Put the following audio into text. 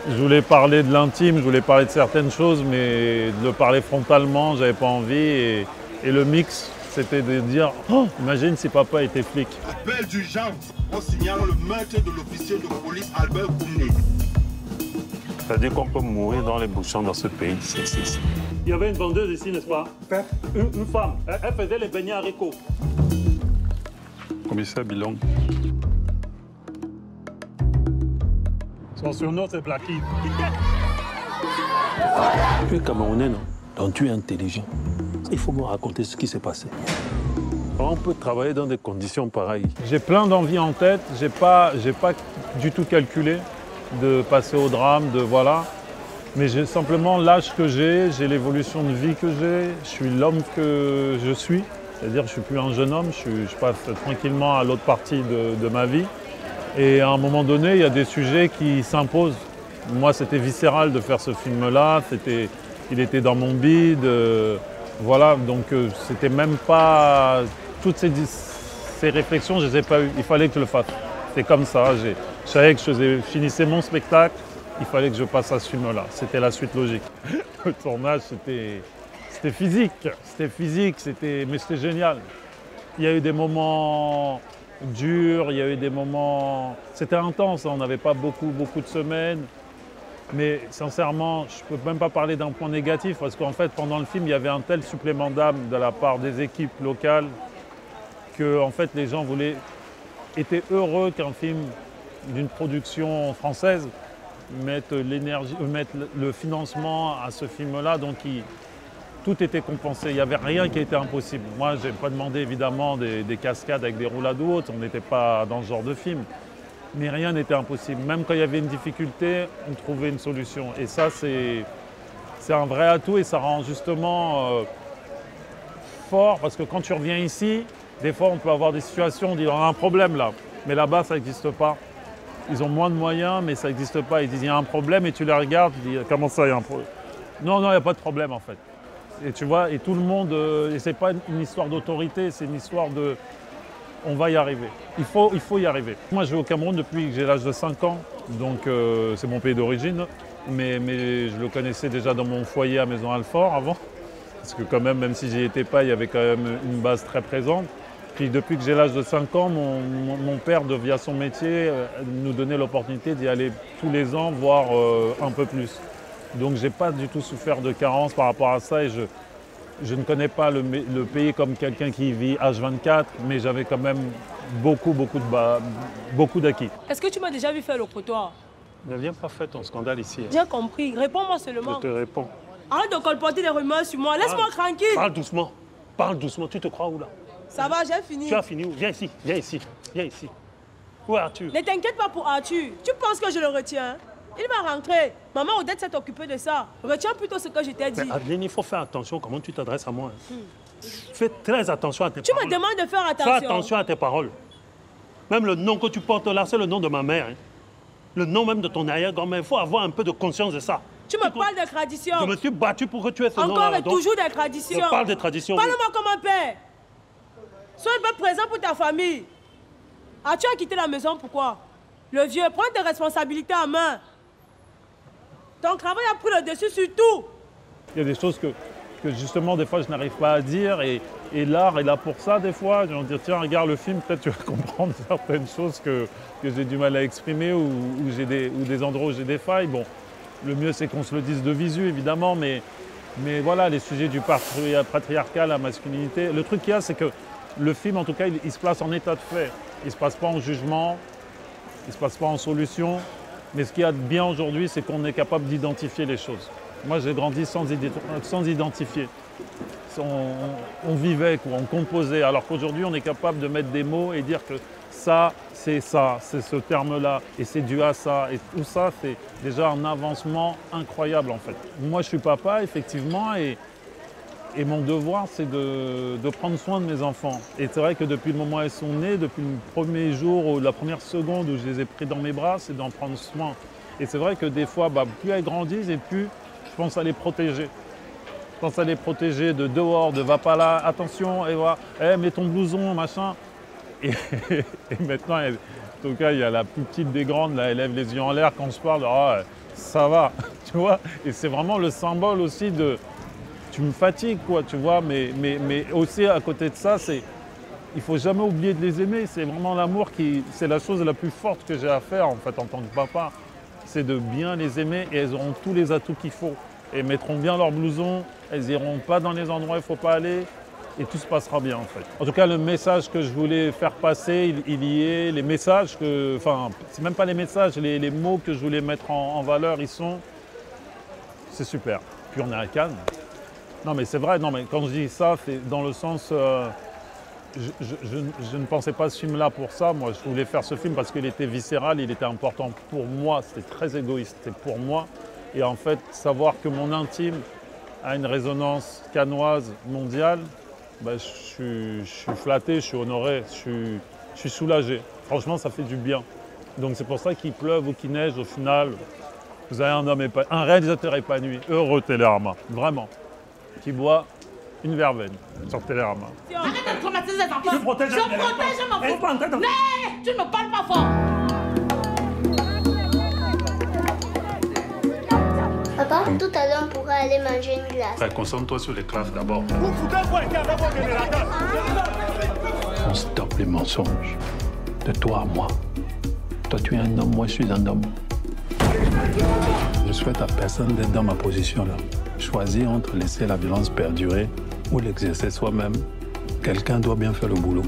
Je voulais parler de l'intime, je voulais parler de certaines choses, mais de le parler frontalement, j'avais pas envie. Et le mix, c'était de dire oh, imagine si papa était flic. Appel d'urgence en signalant le meurtre de l'officier de police Albert Koumné. C'est-à-dire qu'on peut mourir dans les bouchons dans ce pays. Il y avait une vendeuse ici, n'est-ce pas? Une femme. Elle faisait les beignets haricots. Commissaire Bilong. Son surnom, c'est Blacky. Tu es Camerounais, non? Donc tu es intelligent. Il faut me raconter ce qui s'est passé. On peut travailler dans des conditions pareilles. J'ai plein d'envies en tête. J'ai pas du tout calculé de passer au drame, de voilà. Mais j'ai simplement l'âge que j'ai l'évolution de vie que j'ai, je suis l'homme que je suis. C'est-à-dire que je ne suis plus un jeune homme, je passe tranquillement à l'autre partie de ma vie. Et à un moment donné, il y a des sujets qui s'imposent. Moi, c'était viscéral de faire ce film-là, il était dans mon bide. Voilà, donc c'était même pas... Toutes ces réflexions, je ne les ai pas eues. Il fallait que je le fasse. C'est comme ça. Je savais que je finissais mon spectacle, il fallait que je passe à ce film-là. C'était la suite logique. Le tournage, c'était physique. Mais c'était génial. Il y a eu des moments dur, il y a eu des moments... C'était intense, on n'avait pas beaucoup de semaines. Mais sincèrement, je ne peux même pas parler d'un point négatif parce qu'en fait, pendant le film, il y avait un tel supplément d'âme de la part des équipes locales que en fait, les gens étaient heureux qu'un film d'une production française mette le financement à ce film-là. Donc, tout était compensé, il n'y avait rien qui était impossible. Moi, je n'ai pas demandé évidemment des cascades avec des roulades ou autres, on n'était pas dans ce genre de film. Mais rien n'était impossible. Même quand il y avait une difficulté, on trouvait une solution. Et ça, c'est un vrai atout et ça rend justement fort. Parce que quand tu reviens ici, des fois, on peut avoir des situations, on dit on a un problème là. Mais là-bas, ça n'existe pas. Ils ont moins de moyens, mais ça n'existe pas. Ils disent il y a un problème et tu les regardes, tu dis comment ça, il y a un problème? Non, il n'y a pas de problème en fait. Et tu vois, et tout le monde, et c'est pas une histoire d'autorité, c'est une histoire de on va y arriver. Il faut y arriver. Moi, je vais au Cameroun depuis que j'ai l'âge de 5 ans, donc c'est mon pays d'origine, mais je le connaissais déjà dans mon foyer à Maison-Alfort avant, parce que quand même si j'y étais pas, il y avait quand même une base très présente. Puis depuis que j'ai l'âge de 5 ans, mon père, via son métier, nous donnait l'opportunité d'y aller tous les ans, voire un peu plus. Donc je n'ai pas du tout souffert de carence par rapport à ça et je ne connais pas le pays comme quelqu'un qui vit H24, mais j'avais quand même beaucoup d'acquis. Est-ce que tu m'as déjà vu faire le trottoir? Ne viens pas faire ton scandale ici. J'ai compris. Réponds-moi seulement. Je te réponds. Arrête de colporter des rumeurs sur moi. Laisse-moi tranquille. Parle doucement. Parle doucement. Tu te crois où là? Ça va, j'ai fini. Tu as fini où? Viens ici. Viens ici. Viens ici. Où est Arthur? Ne t'inquiète pas pour Arthur. Tu penses que je le retiens? Il va rentrer. Maman Odette s'est occupée de ça. Retiens plutôt ce que je t'ai dit. Mais Adeline, il faut faire attention comment tu t'adresses à moi. Fais très attention à tes paroles. Tu me demandes de faire attention. Fais attention à tes paroles. Même le nom que tu portes là, c'est le nom de ma mère. Hein. Le nom même de ton arrière-grand-mère. Il faut avoir un peu de conscience de ça. Tu me parles de tradition. Je me suis battu pour que tu aies ce nom-là. Encore et toujours des traditions. Je parle des traditions. Parle-moi comme un père. Sois un peu présent pour ta famille. As-tu à quitter la maison, pourquoi? Le vieux, prends tes responsabilités en main. Ton travail a pris le dessus sur tout. Il y a des choses que justement, des fois, je n'arrive pas à dire. Et l'art est là pour ça, des fois. Je vais dire, tiens, regarde le film, peut-être tu vas comprendre certaines choses que j'ai du mal à exprimer ou des endroits où j'ai des failles. Bon, le mieux, c'est qu'on se le dise de visu, évidemment. Mais voilà, les sujets du patriarcat, la masculinité. Le truc qu'il y a, c'est que le film, en tout cas, il se place en état de fait. Il ne se passe pas en jugement, il ne se passe pas en solution. Mais ce qu'il y a de bien aujourd'hui, c'est qu'on est capable d'identifier les choses. Moi, j'ai grandi sans identifier. On vivait, quoi, on composait. Alors qu'aujourd'hui, on est capable de mettre des mots et dire que ça, c'est ce terme-là, et c'est dû à ça. Et tout ça, c'est déjà un avancement incroyable, en fait. Moi, je suis papa, effectivement, et mon devoir, c'est de prendre soin de mes enfants. Et c'est vrai que depuis le moment où elles sont nées, depuis le premier jour ou la première seconde où je les ai pris dans mes bras, c'est d'en prendre soin. Et c'est vrai que des fois, plus elles grandissent et plus je pense à les protéger. Je pense à les protéger de dehors, de va pas là, attention, et voilà, mets ton blouson, machin. Et maintenant, en tout cas, il y a la plus petite des grandes, là, elle lève les yeux en l'air quand je parle. Oh, ça va, tu vois. Et c'est vraiment le symbole aussi de... Tu me fatigues, quoi, tu vois, mais aussi à côté de ça, c'est... Il ne faut jamais oublier de les aimer. C'est vraiment l'amour qui... C'est la chose la plus forte que j'ai à faire, en fait, en tant que papa. C'est de bien les aimer et elles auront tous les atouts qu'il faut. Et elles mettront bien leur blouson, elles n'iront pas dans les endroits où il ne faut pas aller et tout se passera bien, en fait. En tout cas, le message que je voulais faire passer, il y est. Les messages que... Enfin, c'est même pas les messages, les mots que je voulais mettre en valeur, ils sont... C'est super. Puis on est à Cannes. Non, mais c'est vrai. Non, mais quand je dis ça, c'est dans le sens... Je ne pensais pas ce film-là pour ça. Moi, je voulais faire ce film parce qu'il était viscéral, il était important pour moi. C'était très égoïste, c'était pour moi. Et en fait, savoir que mon intime a une résonance cannoise mondiale, ben, je suis flatté, je suis honoré, je suis soulagé. Franchement, ça fait du bien. Donc c'est pour ça qu'il pleuve ou qu'il neige, au final, vous avez un réalisateur épanoui, heureux Télérama, vraiment, qui boit une verveine sur Télérama. Arrête de traumatiser les enfants. Je protège mon enfant. Nee, tu ne me parles pas fort. Papa, tout à l'heure, on pourra aller manger une glace. Frère, concentre-toi sur les classes d'abord. Vous foutez quoi, générateur? On stoppe les mensonges. De toi à moi. Toi, tu es un homme, moi, je suis un homme. Je souhaite à personne d'être dans ma position là. Choisir entre laisser la violence perdurer ou l'exercer soi-même. Quelqu'un doit bien faire le boulot.